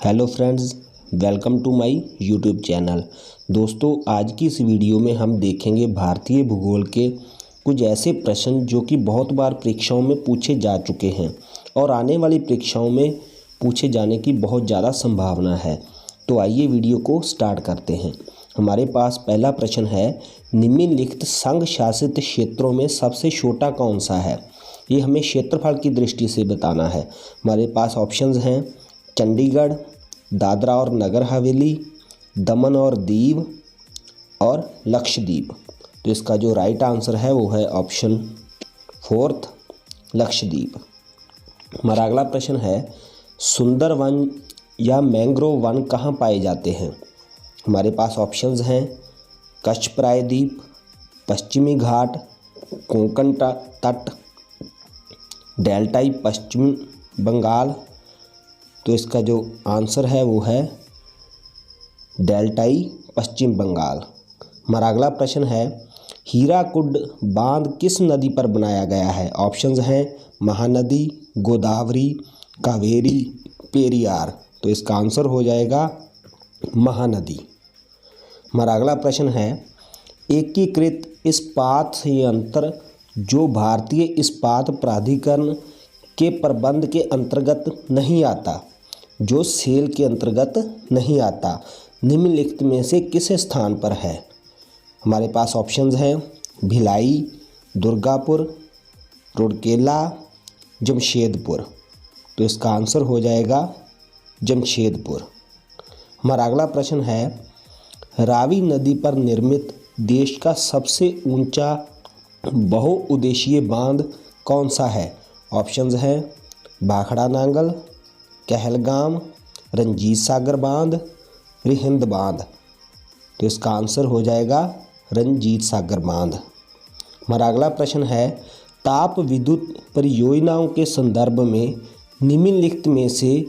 Hello friends, welcome to my YouTube channel. दोस्तों, आज की इस वीडियो में हम देखेंगे भारतीय भूगोल के कुछ ऐसे प्रश्न जो कि बहुत बार परीक्षाओं में पूछे जा चुके हैं और आने वाली परीक्षाओं में पूछे जाने की बहुत ज़्यादा संभावना है। तो आइए वीडियो को स्टार्ट करते हैं। हमारे पास पहला प्रश्न है, निम्नलिखित संघ शासित क्षेत्रों में सबसे छोटा कौन सा है। ये हमें क्षेत्रफल की दृष्टि से बताना है। हमारे पास ऑप्शंस हैं चंडीगढ़, दादरा और नगर हवेली, दमन और दीव और लक्षद्वीप। तो इसका जो राइट आंसर है वो है ऑप्शन 4 लक्षद्वीप। हमारा अगला प्रश्न है, सुंदर वन या मैंग्रोव वन कहाँ पाए जाते हैं। हमारे पास ऑप्शंस हैं कच्छ प्रायद्वीप, पश्चिमी घाट, कोंकण तट, डेल्टाई पश्चिम बंगाल। तो इसका जो आंसर है वो है डेल्टाई पश्चिम बंगाल। हमारा अगला प्रश्न है, हीराकुड बांध किस नदी पर बनाया गया है। ऑप्शंस हैं महानदी, गोदावरी, कावेरी, पेरियार। तो इसका आंसर हो जाएगा महानदी। हमारा अगला प्रश्न है, एकीकृत इस्पात संयंत्र जो भारतीय इस्पात प्राधिकरण के प्रबंध के अंतर्गत नहीं आता, जो सेल के अंतर्गत नहीं आता, निम्नलिखित में से किस स्थान पर है। हमारे पास ऑप्शंस हैं भिलाई, दुर्गापुर, रुड़केला, जमशेदपुर। तो इसका आंसर हो जाएगा जमशेदपुर। हमारा अगला प्रश्न है, रावी नदी पर निर्मित देश का सबसे ऊंचा बहुउद्देशीय बांध कौन सा है। ऑप्शंस हैं भाखड़ा नांगल, कहलगाम, रंजीत सागर बांध, रिहिंद बांध। तो इसका आंसर हो जाएगा रंजीत सागर बांध। हमारा अगला प्रश्न है, ताप विद्युत परियोजनाओं के संदर्भ में निम्नलिखित में से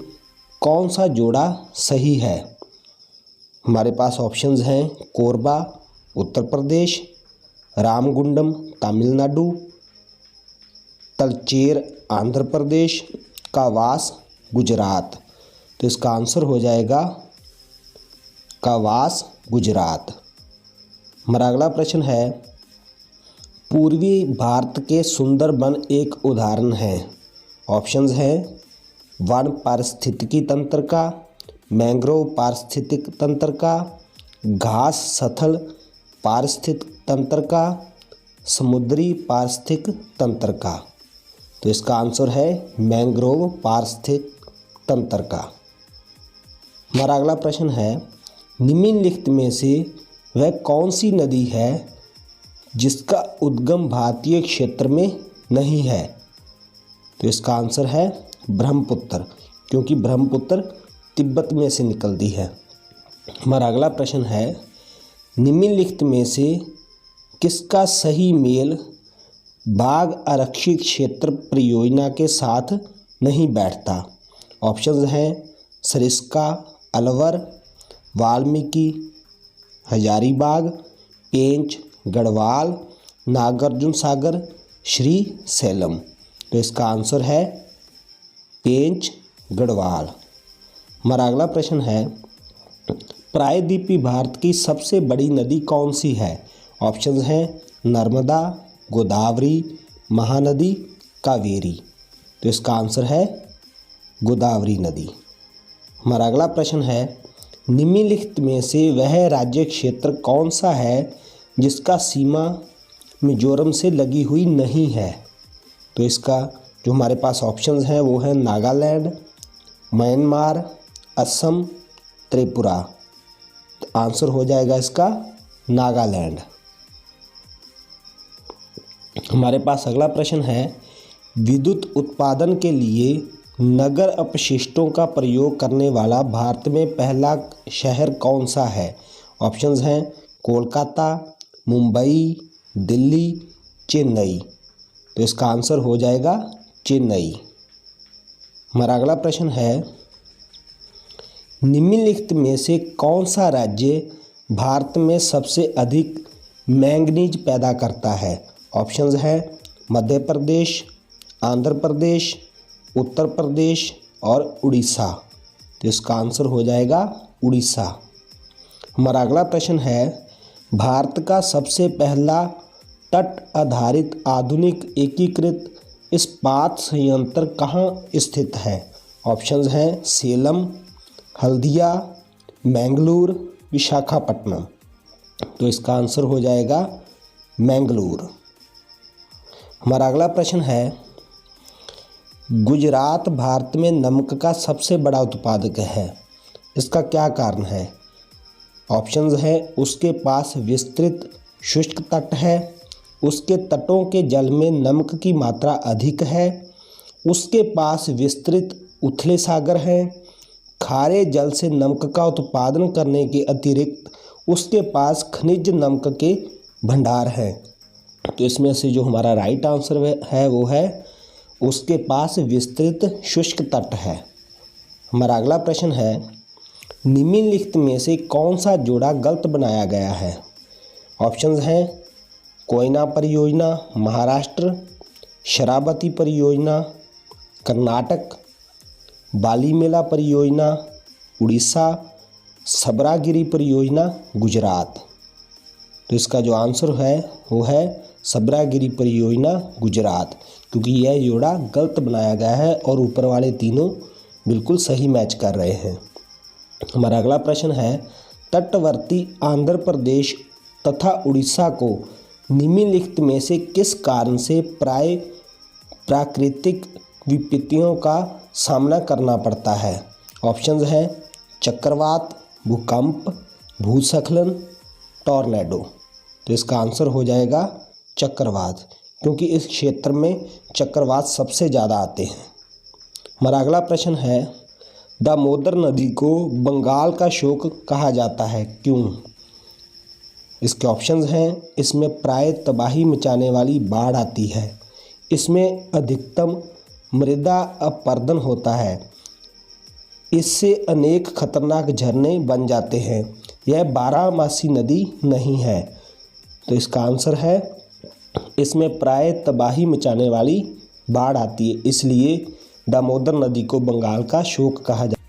कौन सा जोड़ा सही है। हमारे पास ऑप्शंस हैं कोरबा उत्तर प्रदेश, रामगुंडम तमिलनाडु, तलचेर आंध्र प्रदेश, कावास गुजरात। तो इसका आंसर हो जाएगा कावास गुजरात। हमारा अगला प्रश्न है, पूर्वी भारत के सुंदर वन एक उदाहरण है। ऑप्शंस हैं वन पारिस्थितिकी तंत्र का, मैंग्रोव पारिस्थितिक तंत्र का, घास स्थल पारिस्थितिक तंत्र का, समुद्री पारिस्थितिक तंत्र का। तो इसका आंसर है मैंग्रोव पारिस्थितिक तंत्र का। हमारा अगला प्रश्न है, निम्नलिखित में से वह कौन सी नदी है जिसका उद्गम भारतीय क्षेत्र में नहीं है। तो इसका आंसर है ब्रह्मपुत्र, क्योंकि ब्रह्मपुत्र तिब्बत में से निकलती है। हमारा अगला प्रश्न है, निम्नलिखित में से किसका सही मेल बाघ आरक्षित क्षेत्र परियोजना के साथ नहीं बैठता। ऑप्शंस हैं सरिस्का, अलवर, वाल्मीकि, हजारीबाग, पेंच, गढ़वाल, नागार्जुन सागर, श्री सैलम। तो इसका आंसर है पेंच गढ़वाल। हमारा अगला प्रश्न है, प्रायद्वीपीय भारत की सबसे बड़ी नदी कौन सी है। ऑप्शंस हैं नर्मदा, गोदावरी, महानदी, कावेरी। तो इसका आंसर है गोदावरी नदी। हमारा अगला प्रश्न है, निम्नलिखित में से वह राज्य क्षेत्र कौन सा है जिसका सीमा मिजोरम से लगी हुई नहीं है। तो इसका जो हमारे पास ऑप्शंस हैं वो है नागालैंड, म्यांमार, असम, त्रिपुरा। तो आंसर हो जाएगा इसका नागालैंड। हमारे पास अगला प्रश्न है, विद्युत उत्पादन के लिए नगर अपशिष्टों का प्रयोग करने वाला भारत में पहला शहर कौन सा है। ऑप्शंस हैं कोलकाता, मुंबई, दिल्ली, चेन्नई। तो इसका आंसर हो जाएगा चेन्नई। हमारा अगला प्रश्न है, निम्नलिखित में से कौन सा राज्य भारत में सबसे अधिक मैंगनीज पैदा करता है। ऑप्शंस हैं मध्य प्रदेश, आंध्र प्रदेश, उत्तर प्रदेश और उड़ीसा। तो इसका आंसर हो जाएगा उड़ीसा। हमारा अगला प्रश्न है, भारत का सबसे पहला तट आधारित आधुनिक एकीकृत इस्पात संयंत्र कहाँ स्थित है? ऑप्शंस हैं सेलम, हल्दिया, मैंगलोर, विशाखापट्टनम। तो इसका आंसर हो जाएगा मैंगलोर। हमारा अगला प्रश्न है, गुजरात भारत में नमक का सबसे बड़ा उत्पादक है, इसका क्या कारण है? ऑप्शंस हैं उसके पास विस्तृत शुष्क तट है, उसके तटों के जल में नमक की मात्रा अधिक है, उसके पास विस्तृत उथले सागर हैं, खारे जल से नमक का उत्पादन करने के अतिरिक्त उसके पास खनिज नमक के भंडार हैं। तो इसमें से जो हमारा राइट आंसर है वो है उसके पास विस्तृत शुष्क तट है। हमारा अगला प्रश्न है, निम्नलिखित में से कौन सा जोड़ा गलत बनाया गया है? ऑप्शंस हैं कोयना परियोजना महाराष्ट्र, शरावती परियोजना कर्नाटक, बालीमेला परियोजना उड़ीसा, सब्रागिरी परियोजना गुजरात। तो इसका जो आंसर है वो है सब्रागिरी परियोजना गुजरात, क्योंकि यह जोड़ा गलत बनाया गया है और ऊपर वाले तीनों बिल्कुल सही मैच कर रहे हैं। हमारा अगला प्रश्न है, तटवर्ती आंध्र प्रदेश तथा उड़ीसा को निम्नलिखित में से किस कारण से प्राकृतिक विपत्तियों का सामना करना पड़ता है? ऑप्शंस हैं चक्रवात, भूकंप, भूस्खलन, टॉर्नेडो। तो इसका आंसर हो जाएगा चक्रवात, क्योंकि इस क्षेत्र में चक्रवात सबसे ज़्यादा आते हैं। हमारा अगला प्रश्न है, दामोदर नदी को बंगाल का शोक कहा जाता है, क्यों? इसके ऑप्शंस हैं इसमें प्राय तबाही मचाने वाली बाढ़ आती है, इसमें अधिकतम मृदा अपरदन होता है, इससे अनेक खतरनाक झरने बन जाते हैं, यह बारहमासी नदी नहीं है। तो इसका आंसर है इसमें प्राय तबाही मचाने वाली बाढ़ आती है, इसलिए दामोदर नदी को बंगाल का शोक कहा जाता है।